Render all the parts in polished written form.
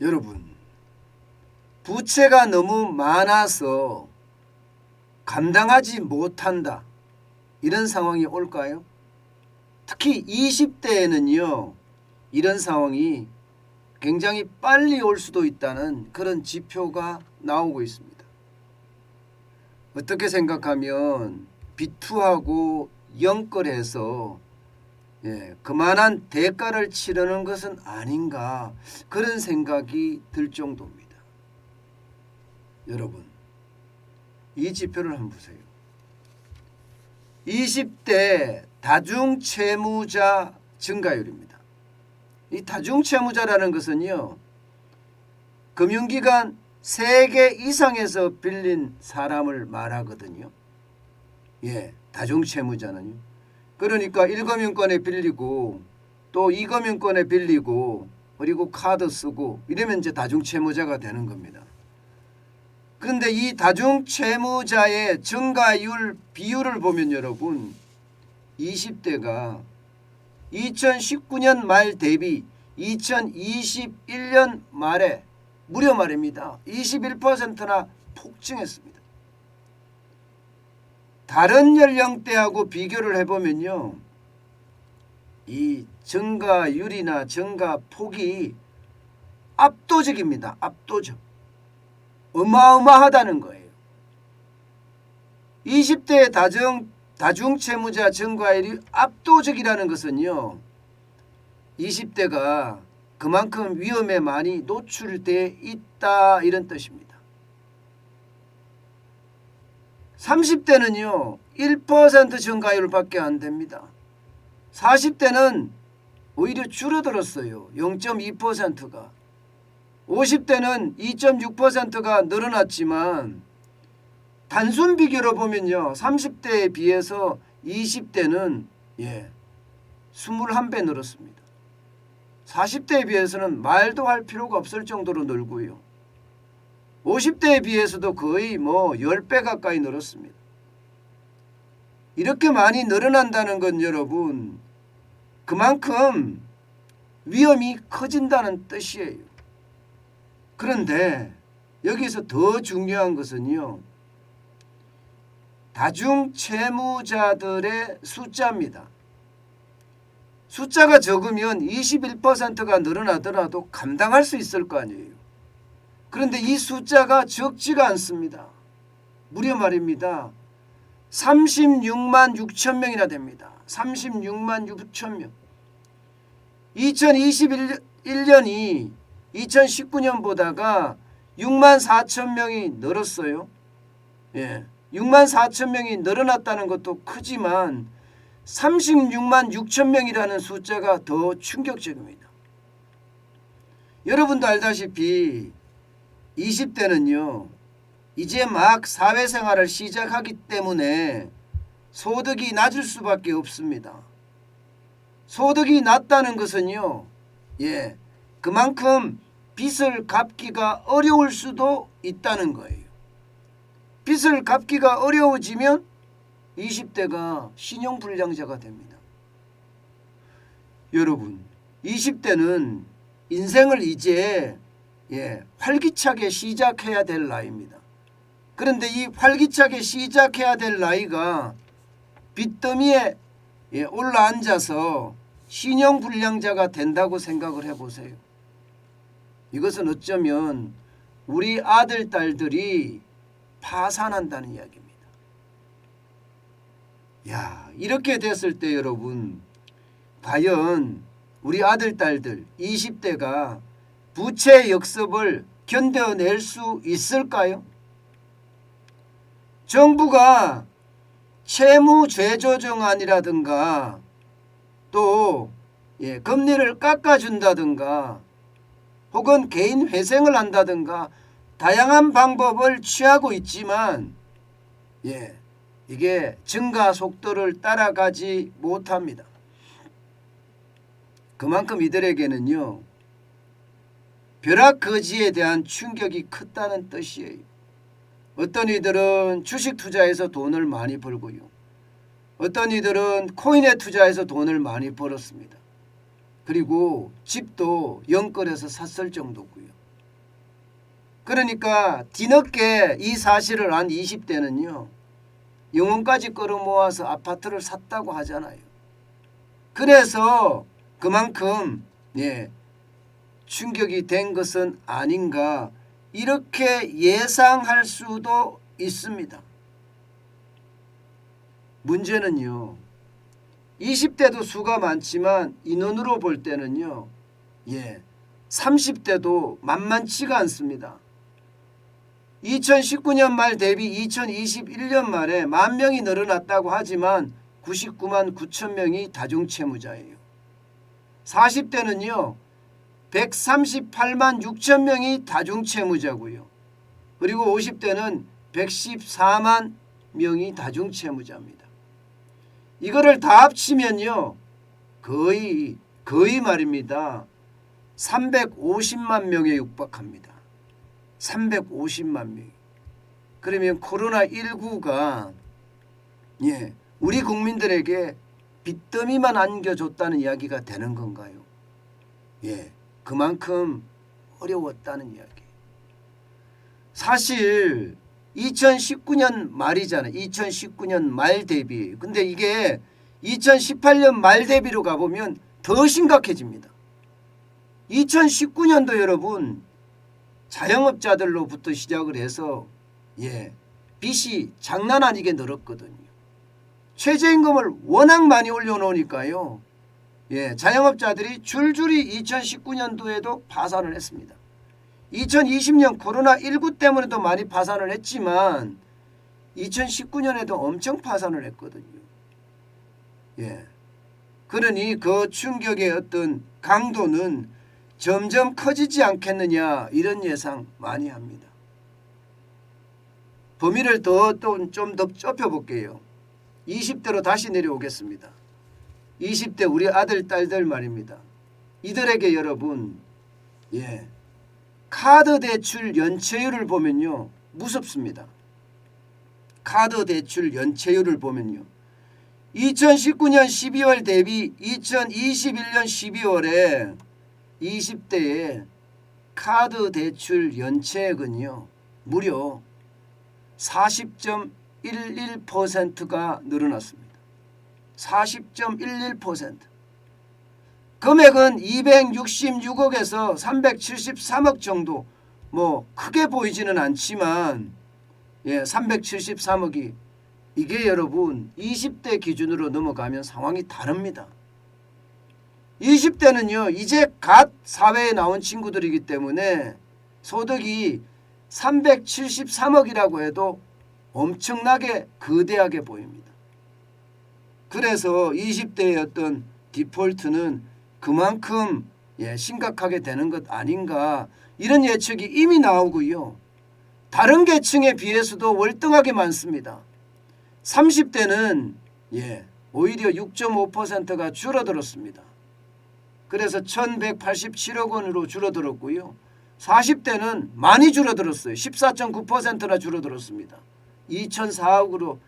여러분, 부채가 너무 많아서 감당하지 못한다, 이런 상황이 올까요? 특히 20대에는요 이런 상황이 굉장히 빨리 올 수도 있다는 그런 지표가 나오고 있습니다. 어떻게 생각하면 비투하고 연결해서 그만한 대가를 치르는 것은 아닌가, 그런 생각이 들 정도입니다. 여러분, 이 지표를 한번 보세요. 20대 다중채무자 증가율입니다. 이 다중채무자라는 것은요, 금융기관 3개 이상에서 빌린 사람을 말하거든요. 다중채무자는요. 그러니까 1금융권에 빌리고 또 2금융권에 빌리고 그리고 카드 쓰고 이러면 이제 다중채무자가 되는 겁니다. 그런데 이 다중채무자의 증가율 비율을 보면 여러분, 20대가 2019년 말 대비 2021년 말에 무려 말입니다 21%나 폭증했습니다. 다른 연령대하고 비교를 해보면요, 이 증가율이나 증가폭이 압도적입니다. 압도적. 어마어마하다는 거예요. 20대의 다중채무자 증가율이 압도적이라는 것은요, 20대가 그만큼 위험에 많이 노출돼 있다, 이런 뜻입니다. 30대는요 1% 증가율밖에 안 됩니다. 40대는 오히려 줄어들었어요. 0.2%가. 50대는 2.6%가 늘어났지만 단순 비교로 보면요 30대에 비해서 20대는 21배 늘었습니다. 40대에 비해서는 말도 할 필요가 없을 정도로 늘고요. 50대에 비해서도 거의 10배 가까이 늘었습니다. 이렇게 많이 늘어난다는 건 여러분, 그만큼 위험이 커진다는 뜻이에요. 그런데 여기서 더 중요한 것은요, 다중채무자들의 숫자입니다. 숫자가 적으면 21%가 늘어나더라도 감당할 수 있을 거 아니에요. 그런데 이 숫자가 적지가 않습니다. 무려 말입니다 36만 6천 명이나 됩니다. 36만 6천 명. 2021년이 2019년보다가 6만 4천 명이 늘었어요. 6만 4천 명이 늘어났다는 것도 크지만 36만 6천 명이라는 숫자가 더 충격적입니다. 여러분도 알다시피 20대는요 이제 막 사회생활을 시작하기 때문에 소득이 낮을 수밖에 없습니다. 소득이 낮다는 것은요 그만큼 빚을 갚기가 어려울 수도 있다는 거예요. 빚을 갚기가 어려워지면 20대가 신용불량자가 됩니다. 여러분, 20대는 인생을 이제 활기차게 시작해야 될 나이입니다. 그런데 이 활기차게 시작해야 될 나이가 빚더미에 올라앉아서 신용불량자가 된다고 생각을 해보세요. 이것은 어쩌면 우리 아들, 딸들이 파산한다는 이야기입니다. 이렇게 됐을 때 여러분, 과연 우리 아들, 딸들 20대가 부채 역습을 견뎌낼 수 있을까요? 정부가 채무 재조정안이라든가 또 금리를 깎아준다든가 혹은 개인 회생을 한다든가 다양한 방법을 취하고 있지만 이게 증가 속도를 따라가지 못합니다. 그만큼 이들에게는요 벼락거지에 대한 충격이 컸다는 뜻이에요. 어떤 이들은 주식 투자해서 돈을 많이 벌고요, 어떤 이들은 코인에 투자해서 돈을 많이 벌었습니다. 그리고 집도 연끌해서 샀을 정도고요. 그러니까 뒤늦게 이 사실을 안 20대는요. 영혼까지 끌어모아서 아파트를 샀다고 하잖아요. 그래서 그만큼 충격이 된 것은 아닌가 이렇게 예상할 수도 있습니다. 문제는요. 20대도 수가 많지만 인원으로 볼 때는요. 30대도 만만치가 않습니다. 2019년 말 대비 2021년 말에 10,000명이 늘어났다고 하지만 99만 9천 명이 다중채무자예요. 40대는요. 138만 6천 명이 다중채무자고요. 그리고 50대는 114만 명이 다중채무자입니다. 이거를 다 합치면요. 거의 말입니다. 350만 명에 육박합니다. 350만 명. 그러면 코로나19가 우리 국민들에게 빚더미만 안겨줬다는 이야기가 되는 건가요? 그만큼 어려웠다는 이야기. 사실 2019년 말이잖아요. 2019년 말 대비. 근데 이게 2018년 말 대비로 가보면 더 심각해집니다. 2019년도 여러분 자영업자들로부터 시작을 해서 빚이 장난 아니게 늘었거든요. 최저임금을 워낙 많이 올려놓으니까요. 자영업자들이 줄줄이 2019년도에도 파산을 했습니다. 2020년 코로나19 때문에도 많이 파산을 했지만 2019년에도 엄청 파산을 했거든요. 그러니 그 충격의 어떤 강도는 점점 커지지 않겠느냐 이런 예상 많이 합니다. 범위를 좀 더 좁혀볼게요. 20대로 다시 내려오겠습니다. 20대 우리 아들 딸들 말입니다. 이들에게 여러분 카드 대출 연체율을 보면요. 무섭습니다. 카드 대출 연체율을 보면요. 2019년 12월 대비 2021년 12월에 20대의 카드 대출 연체액은요. 무려 40.11%가 늘어났습니다. 40.11%. 금액은 266억에서 373억 정도 크게 보이지는 않지만 373억이 이게 여러분 20대 기준으로 넘어가면 상황이 다릅니다. 20대는요. 이제 갓 사회에 나온 친구들이기 때문에 소득이 373억이라고 해도 엄청나게 거대하게 보입니다. 그래서 20대의 어떤 디폴트는 그만큼 심각하게 되는 것 아닌가 이런 예측이 이미 나오고요. 다른 계층에 비해서도 월등하게 많습니다. 30대는 오히려 6.5%가 줄어들었습니다. 그래서 1,187억 원으로 줄어들었고요. 40대는 많이 줄어들었어요. 14.9%나 줄어들었습니다. 2,004억으로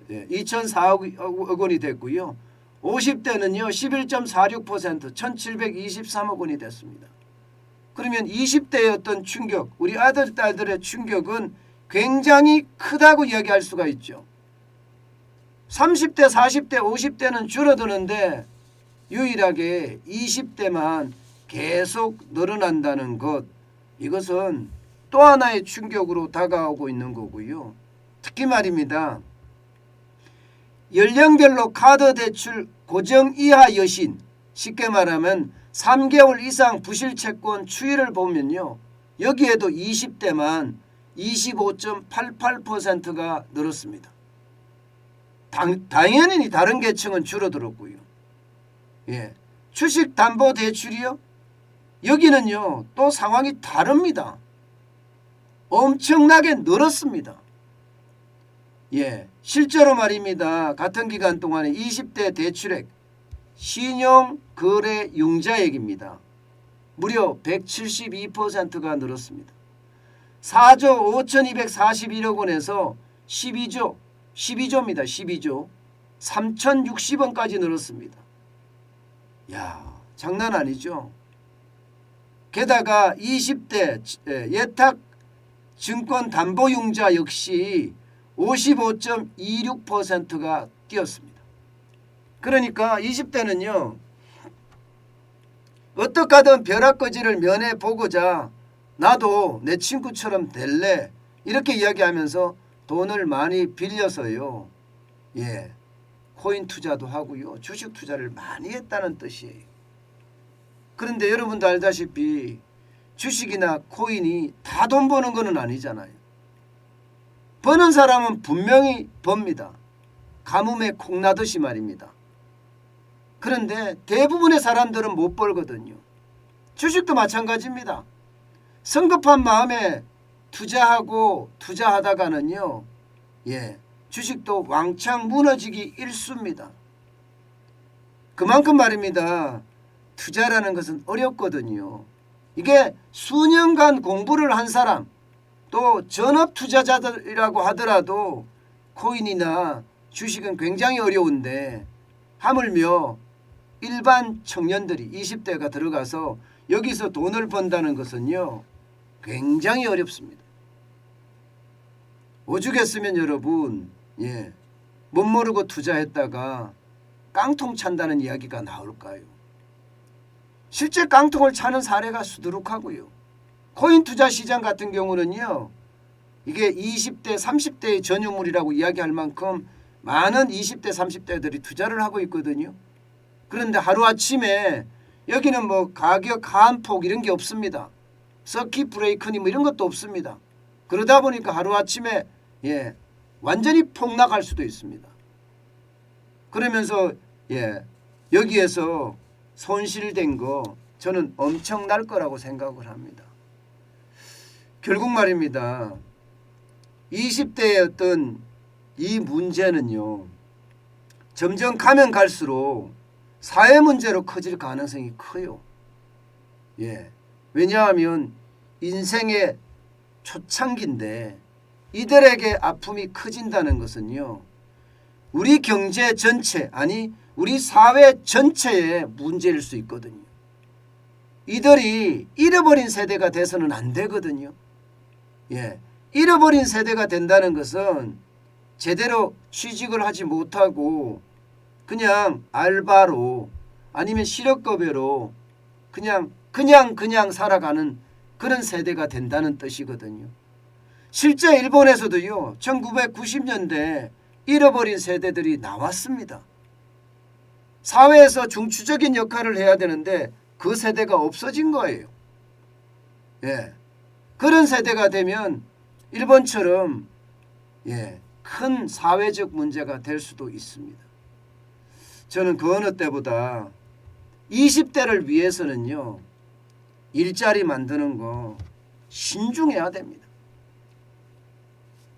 2,004억 원이 됐고요. 50대는요. 11.46% 1,723억 원이 됐습니다. 그러면 20대의 어떤 충격, 우리 아들 딸들의 충격은 굉장히 크다고 이야기할 수가 있죠. 30대, 40대, 50대는 줄어드는데 유일하게 20대만 계속 늘어난다는 것, 이것은 또 하나의 충격으로 다가오고 있는 거고요. 특히 말입니다. 연령별로 카드 대출 고정 이하 여신, 쉽게 말하면 3개월 이상 부실 채권 추이를 보면요. 여기에도 20대만 25.88%가 늘었습니다. 당연히 다른 계층은 줄어들었고요. 주식담보대출이요. 여기는요. 또 상황이 다릅니다. 엄청나게 늘었습니다. 실제로 말입니다. 같은 기간 동안에 20대 대출액 신용거래융자액입니다. 무려 172%가 늘었습니다. 4조 5,241억 원에서 12조입니다. 12조 3,060원까지 늘었습니다. 장난 아니죠. 게다가 20대 예탁 증권 담보융자 역시 55.26%가 뛰었습니다. 그러니까 20대는요. 어떻게 하든 벼락거지를 면해보고자 나도 내 친구처럼 될래 이렇게 이야기하면서 돈을 많이 빌려서요. 예, 코인 투자도 하고요. 주식 투자를 많이 했다는 뜻이에요. 그런데 여러분도 알다시피 주식이나 코인이 다 돈 버는 건 아니잖아요. 버는 사람은 분명히 법니다. 가뭄에 콩나듯이 말입니다. 그런데 대부분의 사람들은 못 벌거든요. 주식도 마찬가지입니다. 성급한 마음에 투자하다가는요. 주식도 왕창 무너지기 일쑤입니다. 그만큼 말입니다. 투자라는 것은 어렵거든요. 이게 수년간 공부를 한 사람 또 전업 투자자들이라고 하더라도 코인이나 주식은 굉장히 어려운데 하물며 일반 청년들이 20대가 들어가서 여기서 돈을 번다는 것은요. 굉장히 어렵습니다. 오죽했으면 여러분 못 모르고 투자했다가 깡통 찬다는 이야기가 나올까요? 실제 깡통을 차는 사례가 수두룩하고요. 코인 투자 시장 같은 경우는요. 이게 20대 30대의 전유물이라고 이야기할 만큼 많은 20대 30대들이 투자를 하고 있거든요. 그런데 하루아침에 여기는 뭐 가격 하한폭 이런 게 없습니다. 서킷 브레이크니 뭐 이런 것도 없습니다. 그러다 보니까 하루아침에 완전히 폭락할 수도 있습니다. 그러면서 여기에서 손실된 거 저는 엄청날 거라고 생각을 합니다. 결국 말입니다. 20대의 어떤 이 문제는요. 점점 가면 갈수록 사회 문제로 커질 가능성이 커요. 왜냐하면 인생의 초창기인데 이들에게 아픔이 커진다는 것은요. 우리 경제 전체 아니 우리 사회 전체의 문제일 수 있거든요. 이들이 잃어버린 세대가 돼서는 안 되거든요. 잃어버린 세대가 된다는 것은 제대로 취직을 하지 못하고 그냥 알바로 아니면 실업급여로 그냥 살아가는 그런 세대가 된다는 뜻이거든요. 실제 일본에서도요. 1990년대 잃어버린 세대들이 나왔습니다. 사회에서 중추적인 역할을 해야 되는데 그 세대가 없어진 거예요. 그런 세대가 되면 일본처럼 큰 사회적 문제가 될 수도 있습니다. 저는 그 어느 때보다 20대를 위해서는요. 일자리 만드는 거 신중해야 됩니다.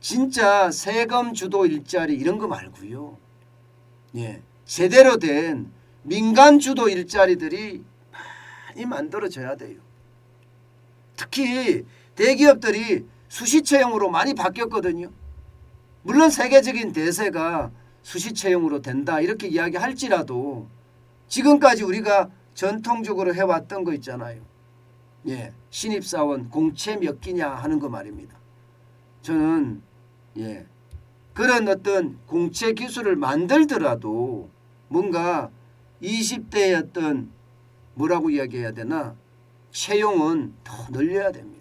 진짜 세금 주도 일자리 이런 거 말고요. 제대로 된 민간 주도 일자리들이 많이 만들어져야 돼요. 특히 대기업들이 수시채용으로 많이 바뀌었거든요. 물론 세계적인 대세가 수시채용으로 된다 이렇게 이야기할지라도 지금까지 우리가 전통적으로 해왔던 거 있잖아요. 신입사원 공채 몇 기냐 하는 거 말입니다. 저는 그런 어떤 공채 기술을 만들더라도 뭔가 20대의 어떤 뭐라고 이야기해야 되나 채용은 더 늘려야 됩니다.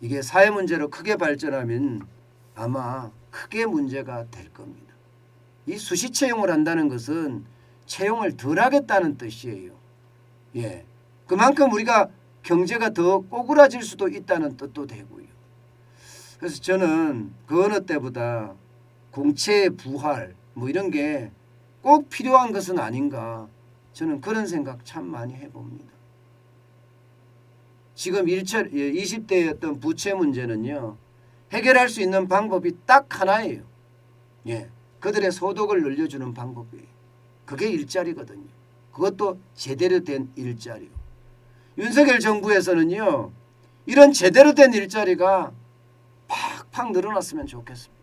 이게 사회 문제로 크게 발전하면 아마 크게 문제가 될 겁니다. 이 수시 채용을 한다는 것은 채용을 덜 하겠다는 뜻이에요. 그만큼 우리가 경제가 더 꼬꾸라질 수도 있다는 뜻도 되고요. 그래서 저는 그 어느 때보다 공채의 부활 뭐 이런 게 꼭 필요한 것은 아닌가 저는 그런 생각 참 많이 해봅니다. 지금 20대의 어떤 부채 문제는요. 해결할 수 있는 방법이 딱 하나예요. 그들의 소득을 늘려주는 방법이에요. 그게 일자리거든요. 그것도 제대로 된 일자리요. 윤석열 정부에서는요. 이런 제대로 된 일자리가 팍팍 늘어났으면 좋겠습니다.